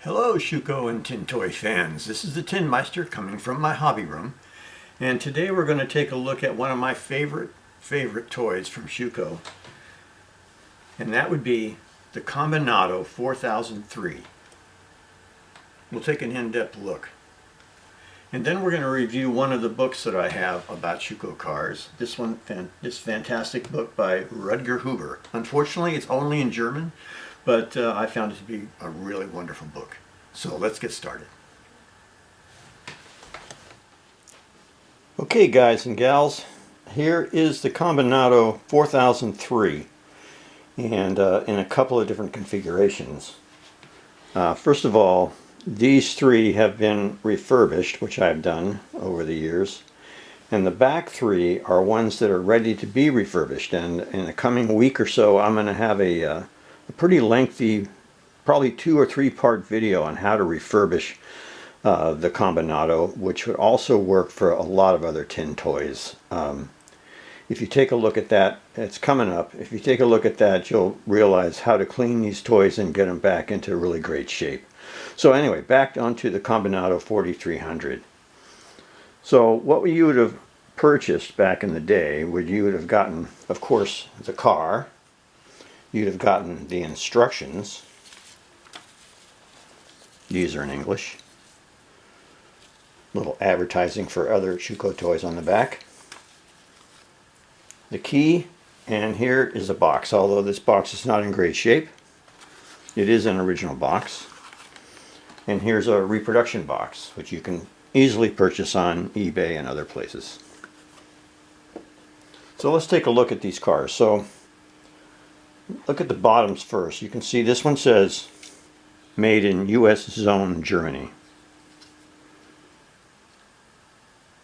Hello Schuco and Tin Toy fans, this is the Tin Meister coming from my hobby room, and today we're going to take a look at one of my favorite toys from Schuco, and that would be the Combinato 4003. We'll take an in-depth look. And then we're going to review one of the books that I have about Schuco cars. This fantastic book by Rutger Huber. Unfortunately, it's only in German, but I found it to be a really wonderful book. So let's get started. Okay, guys and gals, here is the Combinato 4003, and in a couple of different configurations. First of all, these three have been refurbished, which I've done over the years, and the back three are ones that are ready to be refurbished, and in the coming week or so I'm going to have a pretty lengthy, probably 2 or 3 part video on how to refurbish the Combinato, which would also work for a lot of other tin toys. If you take a look at that, it's coming up. If you take a look at that, you'll realize how to clean these toys and get them back into really great shape. So anyway, back onto the Combinato 4300. So what you would have purchased back in the day, you would have gotten, of course, the car. You'd have gotten the instructions. These are in English. Little advertising for other Schuco toys on the back. The key, and here is a box. Although this box is not in great shape, it is an original box. And here's a reproduction box, which you can easily purchase on eBay and other places. So let's take a look at these cars. So look at the bottoms first. You can see this one says made in US Zone, Germany.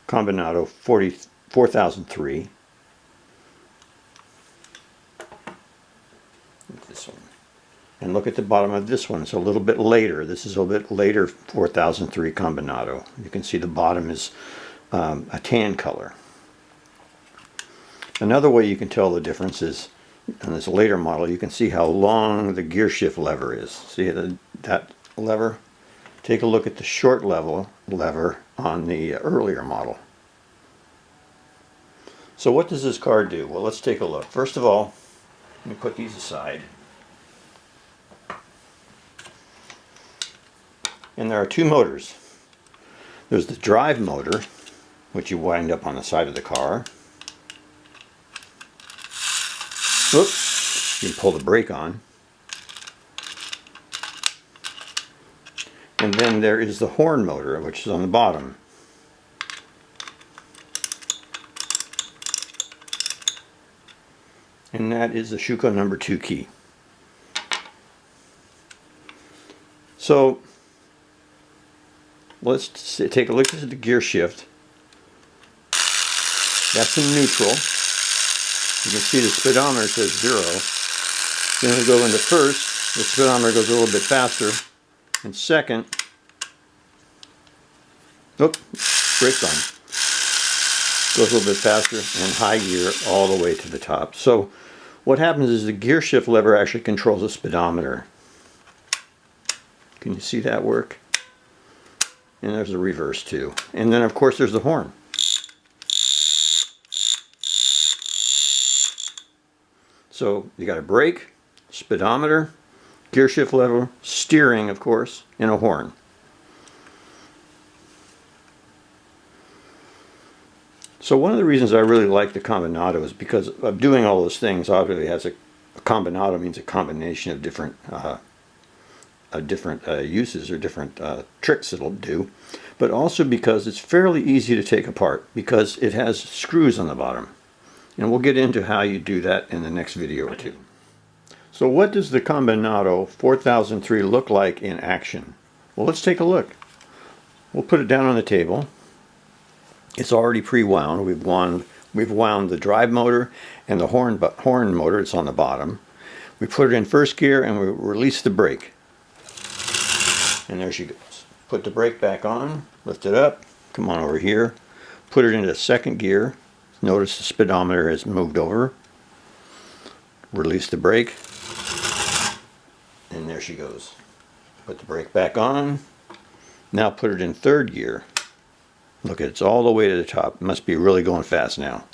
Combinato 4003. This one. And look at the bottom of this one. It's a little bit later. This is a little bit later 4003 Combinato. You can see the bottom is a tan color. Another way you can tell the difference is on this later model, you can see how long the gear shift lever is. See that lever? Take a look at the short lever on the earlier model. So what does this car do? Well, let's take a look. First of all, let me put these aside. And there are two motors. There's the drive motor, which you wind up on the side of the car. Oops, you can pull the brake on. And then there is the horn motor, which is on the bottom. And that is the Schuco number 2 key. So let's take a look at the gear shift. That's in neutral. You can see the speedometer says 0. Then we go into first, the speedometer goes a little bit faster. And second, brakes on. Goes a little bit faster, and high gear all the way to the top. So what happens is the gear shift lever actually controls the speedometer. Can you see that work? And there's the reverse too. And then of course there's the horn. So you got a brake, speedometer, gear shift lever, steering of course, and a horn. So one of the reasons I really like the Combinato is because of doing all those things. Obviously, a Combinato means a combination of different uses or different tricks it'll do, but also because it's fairly easy to take apart because it has screws on the bottom. And we'll get into how you do that in the next video or two. So what does the Combinato 4003 look like in action? Well, let's take a look. We'll put it down on the table. It's already pre-wound. We've wound the drive motor and the horn motor. It's on the bottom. We put it in first gear and we release the brake. And there she goes. Put the brake back on, lift it up, come on over here, put it into second gear. Notice the speedometer has moved over. Release the brake, and there she goes. Put the brake back on. Now put it in third gear. Look, it's all the way to the top. It must be really going fast now.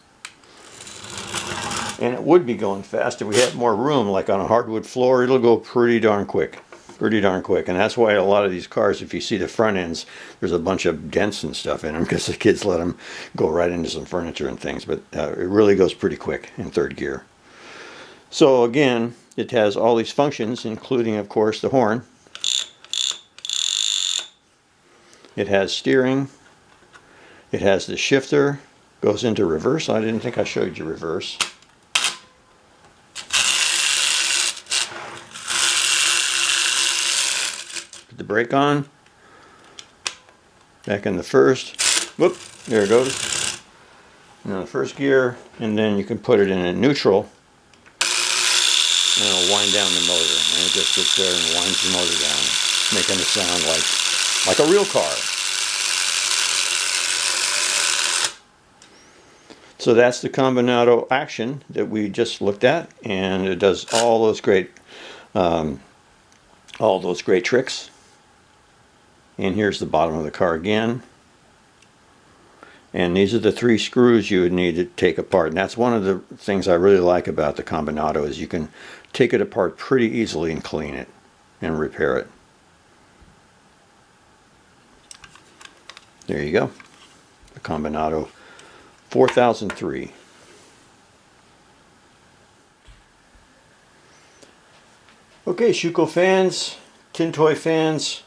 And it would be going fast if we had more room, like on a hardwood floor. It'll go pretty darn quick. Pretty darn quick. And that's why a lot of these cars, if you see the front ends, there's a bunch of dents and stuff in them because the kids let them go right into some furniture and things. But it really goes pretty quick in third gear. So again, it has all these functions, including, of course, the horn. It has steering. It has the shifter. Goes into reverse. I didn't think I showed you reverse. The brake on, back in the first, whoop, there it goes, and then the first gear, and then you can put it in a neutral, and it'll wind down the motor, and it just sits there and winds the motor down, making it sound like a real car. So that's the Combinato Action that we just looked at, and it does all those great tricks. And here's the bottom of the car again. And these are the 3 screws you would need to take apart. And that's one of the things I really like about the Combinato is you can take it apart pretty easily and clean it and repair it. There you go. The Combinato 4003. Okay, Schuco fans, Tin Toy fans,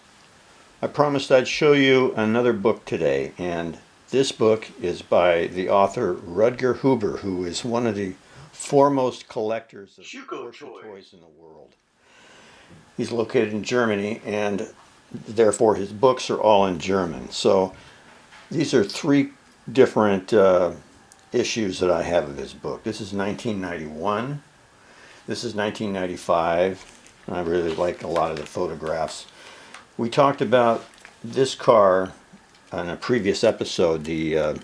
I promised I'd show you another book today, and this book is by the author Rutger Huber, who is one of the foremost collectors of Schuco toys in the world. He's located in Germany, and therefore his books are all in German. So these are 3 different issues that I have of his book. This is 1991. This is 1995. I really like a lot of the photographs. We talked about this car on a previous episode, the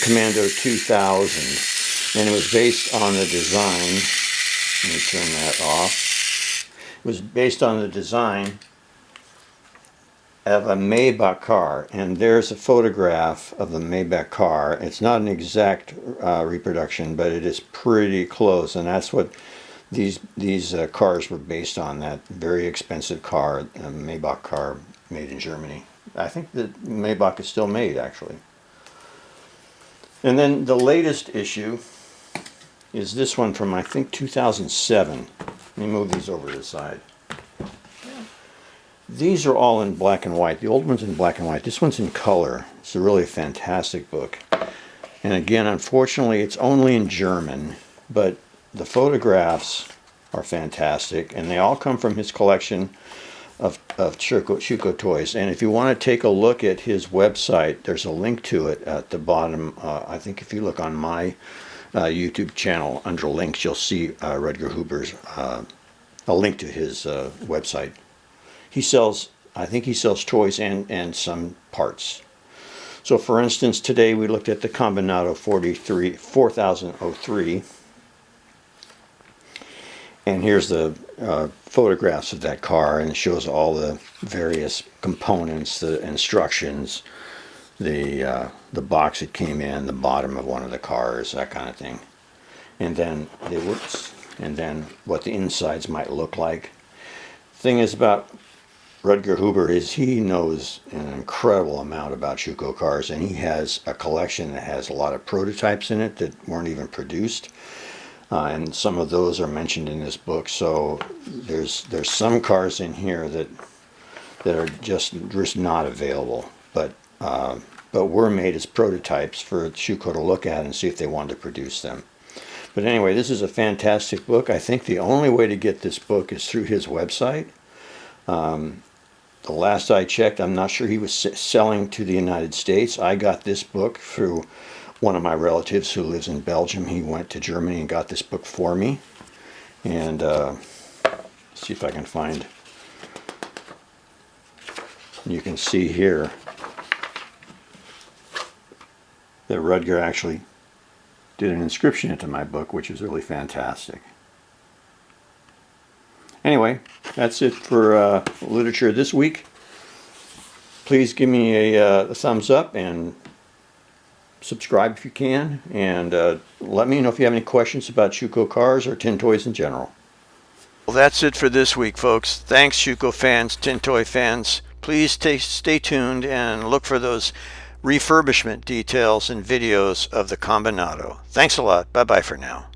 Commando 2000, and it was based on the design. Let me turn that off. It was based on the design of a Maybach car, and there's a photograph of the Maybach car. It's not an exact reproduction, but it is pretty close, and that's what these cars were based on. That very expensive car, a Maybach car made in Germany. I think that Maybach is still made, actually. And then the latest issue is this one from, I think, 2007. Let me move these over to the side. These are all in black and white. The old one's in black and white. This one's in color. It's a really fantastic book. And again, unfortunately, it's only in German, but the photographs are fantastic, and they all come from his collection of Schuco toys. And if you want to take a look at his website, there's a link to it at the bottom. I think if you look on my YouTube channel under links, you'll see Rutger Huber's a link to his website. He sells, I think he sells toys and some parts. So for instance, today we looked at the Combinato 4003. And here's the photographs of that car, and it shows all the various components, the instructions, the box it came in, the bottom of one of the cars, that kind of thing. And then what the insides might look like. Thing is about Rutger Huber is he knows an incredible amount about Schuco cars, and he has a collection that has a lot of prototypes in it that weren't even produced. And some of those are mentioned in this book. So there's some cars in here that are just not available, but were made as prototypes for Schuco to look at and see if they wanted to produce them. But anyway, this is a fantastic book. I think the only way to get this book is through his website. The last I checked, I'm not sure he was selling to the United States. I got this book through one of my relatives who lives in Belgium. He went to Germany and got this book for me. And see if I can find. You can see here that Rutger actually did an inscription into my book, which is really fantastic. Anyway, that's it for literature this week. Please give me a thumbs up and subscribe if you can, and let me know if you have any questions about Schuco cars or tin toys in general. Well, that's it for this week, folks. Thanks, Schuco fans, tin toy fans. Please stay tuned and look for those refurbishment details and videos of the Combinato. Thanks a lot. Bye-bye for now.